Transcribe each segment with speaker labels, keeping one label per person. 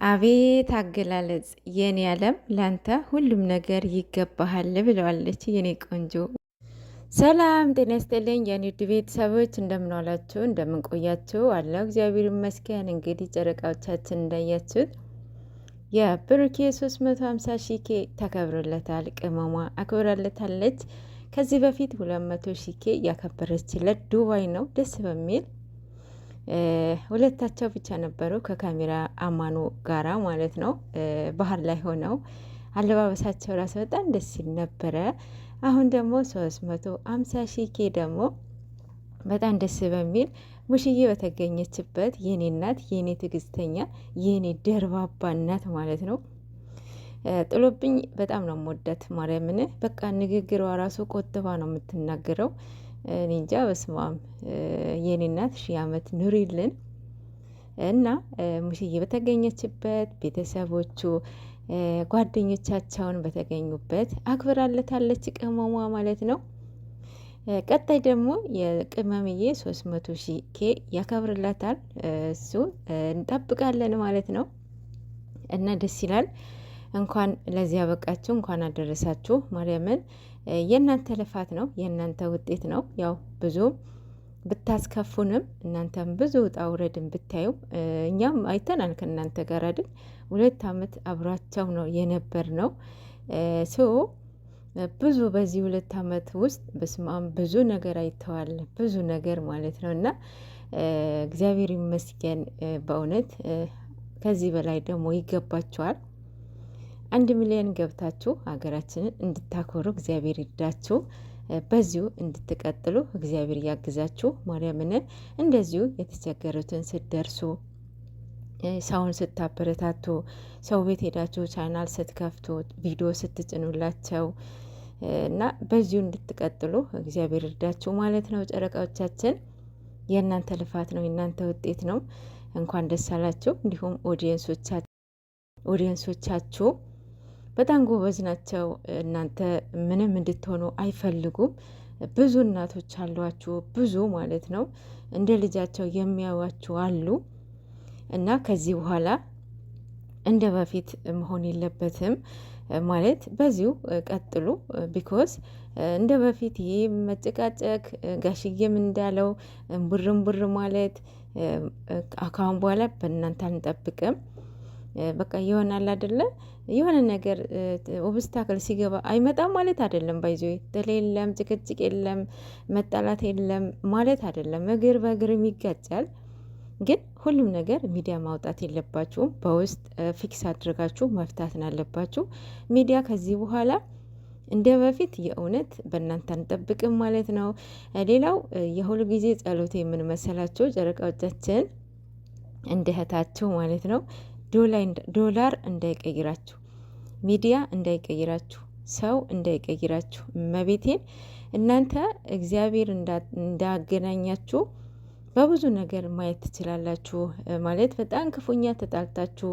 Speaker 1: አቤት አገላለጽ የኔ ዓለም ላንተ ሁሉም ነገር ይገባሃል ብለዋለች የኔ ቆንጆ። ሰላም ጤና ይስጥልኝ የኔ ውድ ቤተሰቦች እንደምንዋላችሁ እንደምንቆያችሁ አለው እግዚአብሔር ይመስገን። እንግዲህ ጨረቃዎቻችን እንዳያችሁት የብሩኬ 350 ሺህ ኬ ተከብሮለታል። ቅመሟ አክብራለታለች። ከዚህ በፊት 200 ሺህ ኬ ያከበረችለት ዱባይ ነው። ደስ በሚል ሁለታቸው ብቻ ነበሩ ከካሜራ አማኑ ጋራ ማለት ነው። ባህር ላይ ሆነው አለባበሳቸው ራሱ በጣም ደስ ሲል ነበረ። አሁን ደግሞ 350 ሺህ ኬ ደግሞ በጣም ደስ በሚል ሙሽዬ በተገኘችበት የኔ እናት የኔ ትዕግስተኛ የኔ ደርባባ እናት ማለት ነው ጥሎብኝ በጣም ነው የምወዳት ማርያምን። በቃ ንግግሯ ራሱ ቆጥባ ነው የምትናገረው። ኒንጃ በስማም የኔ እናት 1000 ዓመት ኑሪልን እና ሙሽዬ በተገኘችበት ቤተሰቦቹ ጓደኞቻቸውን በተገኙበት አክብራለታለች ቅመሟ ማለት ነው። ቀጣይ ደግሞ የቅመምዬ 300 ሺህ ኬ ያከብርላታል። እሱ እንጠብቃለን ማለት ነው እና ደስ ይላል። እንኳን ለዚያ በቃችሁ፣ እንኳን አደረሳችሁ። ማርያምን የእናንተ ልፋት ነው፣ የእናንተ ውጤት ነው። ያው ብዙ ብታስከፉንም እናንተም ብዙ ውጣ ውረድን ብታዩ እኛም አይተናል ከእናንተ ጋር አይደል። 2 ዓመት አብሯቸው ነው የነበር ነው ሶ ብዙ በዚህ 2 ዓመት ውስጥ በስማም ብዙ ነገር አይተዋል፣ ብዙ ነገር ማለት ነው እና እግዚአብሔር ይመስገን በእውነት ከዚህ በላይ ደግሞ ይገባቸዋል። 1 ሚሊዮን ገብታችሁ ሀገራችንን እንድታኮሩ እግዚአብሔር ይርዳችሁ። በዚሁ እንድትቀጥሉ እግዚአብሔር ያግዛችሁ። ማርያምን እንደዚሁ የተቸገሩትን ስትደርሱ፣ ሰውን ስታበረታቱ፣ ሰው ቤት ሄዳችሁ ቻናል ስትከፍቱ፣ ቪዲዮ ስትጭኑላቸው እና በዚሁ እንድትቀጥሉ እግዚአብሔር ይርዳችሁ ማለት ነው። ጨረቃዎቻችን የእናንተ ልፋት ነው፣ የእናንተ ውጤት ነው። እንኳን ደስ አላችሁ። እንዲሁም ኦዲየንሶቻችሁ በጣም ጎበዝ ናቸው። እናንተ ምንም እንድትሆኑ አይፈልጉም። ብዙ እናቶች አሏችሁ፣ ብዙ ማለት ነው እንደ ልጃቸው የሚያዩዋችሁ አሉ እና ከዚህ በኋላ እንደ በፊት መሆን የለበትም ማለት በዚሁ ቀጥሉ። ቢኮዝ እንደ በፊት ይሄ መጨቃጨቅ ጋሽዬም እንዳለው እምቡር ማለት ካሁን በኋላ በእናንተ አንጠብቅም። በቃ ይሆናል አይደለ? የሆነ ነገር ኦብስታክል ሲገባ አይመጣም ማለት አይደለም። ባይዞ ጥል የለም፣ ጭቅጭቅ የለም፣ መጣላት የለም ማለት አይደለም። እግር በእግርም ይጋጫል። ግን ሁሉም ነገር ሚዲያ ማውጣት የለባችሁም። በውስጥ ፊክስ አድርጋችሁ መፍታትን አለባችሁ። ሚዲያ ከዚህ በኋላ እንደ በፊት የእውነት በእናንተ አንጠብቅም ማለት ነው። ሌላው የሁሉ ጊዜ ጸሎት የምንመሰላቸው ጨረቃዎቻችን እንደ እህታችሁ ማለት ነው ዶላር እንዳይቀይራችሁ፣ ሚዲያ እንዳይቀይራችሁ፣ ሰው እንዳይቀይራችሁ። መቤቴን እናንተ እግዚአብሔር እንዳገናኛችሁ በብዙ ነገር ማየት ትችላላችሁ። ማለት በጣም ክፉኛ ተጣልታችሁ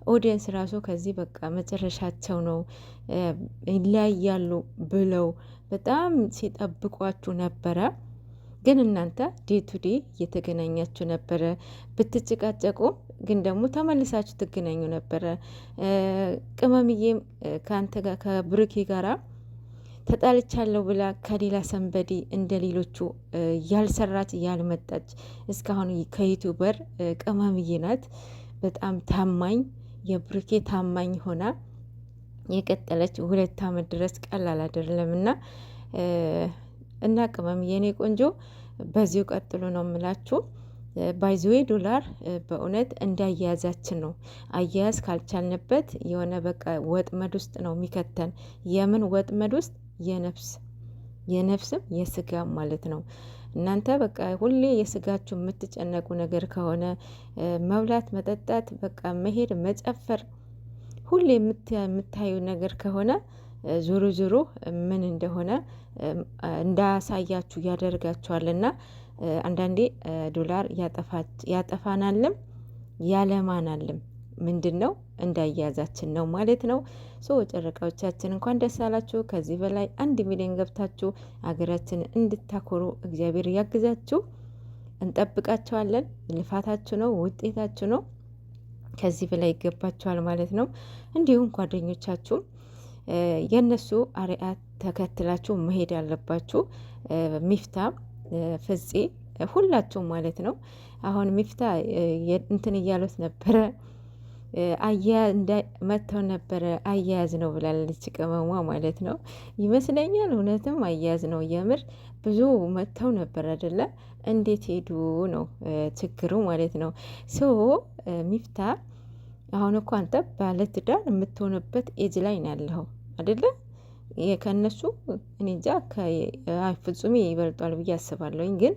Speaker 1: ኦዲየንስ ራሱ ከዚህ በቃ መጨረሻቸው ነው ይለያያሉ ብለው በጣም ሲጠብቋችሁ ነበረ። ግን እናንተ ዴይ ቱ ዴይ እየተገናኛችሁ ነበረ። ብትጨቃጨቁም ግን ደግሞ ተመልሳችሁ ትገናኙ ነበረ። ቅመምዬም ከአንተ ጋር ከብሩኬ ጋራ ተጣልቻለሁ ብላ ከሌላ ሰንበዲ እንደ ሌሎቹ ያልሰራች ያልመጣች እስካሁን ከዩቱበር ቅመምዬ ናት። በጣም ታማኝ የብሩኬ ታማኝ ሆና የቀጠለች 2 ዓመት ድረስ ቀላል አይደለም እና ቅመም የኔ ቆንጆ በዚሁ ቀጥሎ ነው የምላችሁ። ባይዝዌ ዶላር በእውነት እንዳያያዛችን ነው። አያያዝ ካልቻልንበት የሆነ በቃ ወጥመድ ውስጥ ነው የሚከተን። የምን ወጥመድ ውስጥ? የነፍስም የስጋም ማለት ነው። እናንተ በቃ ሁሌ የስጋችሁ የምትጨነቁ ነገር ከሆነ መብላት፣ መጠጣት፣ በቃ መሄድ፣ መጨፈር ሁሌ የምታዩ ነገር ከሆነ ዞሮ ዞሮ ምን እንደሆነ እንዳሳያችሁ ያደርጋችኋልና አንዳንዴ ዶላር ያጠፋናልም ያለማናልም። ምንድን ነው? እንዳያያዛችን ነው ማለት ነው። ጨረቃዎቻችን እንኳን ደስ አላችሁ። ከዚህ በላይ 1 ሚሊዮን ገብታችሁ ሀገራችን እንድታኮሩ እግዚአብሔር ያግዛችሁ። እንጠብቃችኋለን። ልፋታችሁ ነው፣ ውጤታችሁ ነው። ከዚህ በላይ ይገባቸዋል ማለት ነው። እንዲሁም ጓደኞቻችሁም የእነሱ አርአያ ተከትላችሁ መሄድ ያለባችሁ ሚፍታ፣ ፍፄ ሁላችሁም ማለት ነው። አሁን ሚፍታ እንትን እያሉት ነበረ መጥተው ነበረ አያያዝ ነው ብላለች ቅመሟ ማለት ነው ይመስለኛል። እውነትም አያያዝ ነው የምር ብዙ መጥተው ነበር አይደለ? እንዴት ሄዱ ነው ችግሩ ማለት ነው። ሶ ሚፍታ አሁን እኮ አንተ ባለትዳር የምትሆንበት ኤጅ ላይ ነው ያለኸው አይደለ? ከእነሱ እኔ እንጃ ፍጹሜ ይበልጧል ብዬ አስባለሁኝ። ግን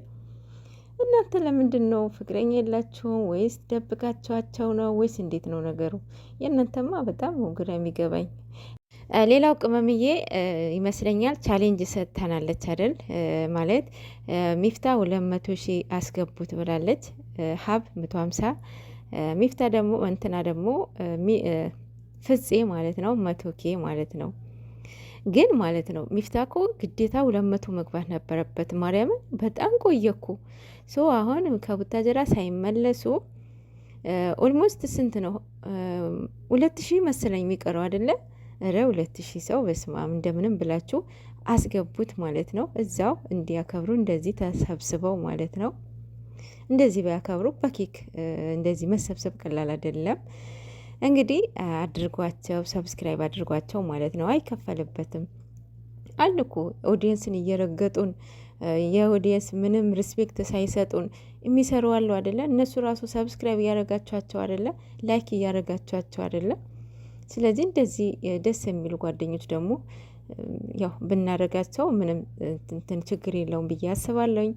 Speaker 1: እናንተ ለምንድን ነው ፍቅረኛ የላችሁም ወይስ ደብቃቸዋቸው ነው ወይስ እንዴት ነው ነገሩ? የእናንተማ በጣም ግራ የሚገባኝ። ሌላው ቅመምዬ ይመስለኛል ቻሌንጅ ሰጥታናለች አይደል? ማለት ሚፍታ 200,000 አስገቡት ብላለች፣ ሀብ 150፣ ሚፍታ ደግሞ እንትና ደግሞ ፍፄ ማለት ነው 100K ማለት ነው። ግን ማለት ነው ሚፍታ እኮ ግዴታ 200 መግባት ነበረበት። ማርያምን በጣም ቆየኩ። ሶ አሁን ከቡታጀራ ሳይመለሱ ኦልሞስት ስንት ነው 2,000 መሰለኝ የሚቀረው አይደለ? እረ 2,000 ሰው በስማም እንደምንም ብላችሁ አስገቡት ማለት ነው። እዛው እንዲያከብሩ እንደዚህ ተሰብስበው ማለት ነው። እንደዚህ ቢያከብሩ በኬክ እንደዚህ መሰብሰብ ቀላል አይደለም። እንግዲህ አድርጓቸው፣ ሰብስክራይብ አድርጓቸው ማለት ነው። አይከፈልበትም አልኩ። ኦዲየንስን እየረገጡን የኦዲየንስ ምንም ሪስፔክት ሳይሰጡን የሚሰሩ አሉ አይደለ? እነሱ ራሱ ሰብስክራይብ እያረጋቸዋቸው አይደለ? ላይክ እያረጋቸዋቸው አይደለ? ስለዚህ እንደዚህ ደስ የሚሉ ጓደኞች ደግሞ ያው ብናረጋቸው ምንም ችግር የለውም ብዬ አስባለሁኝ።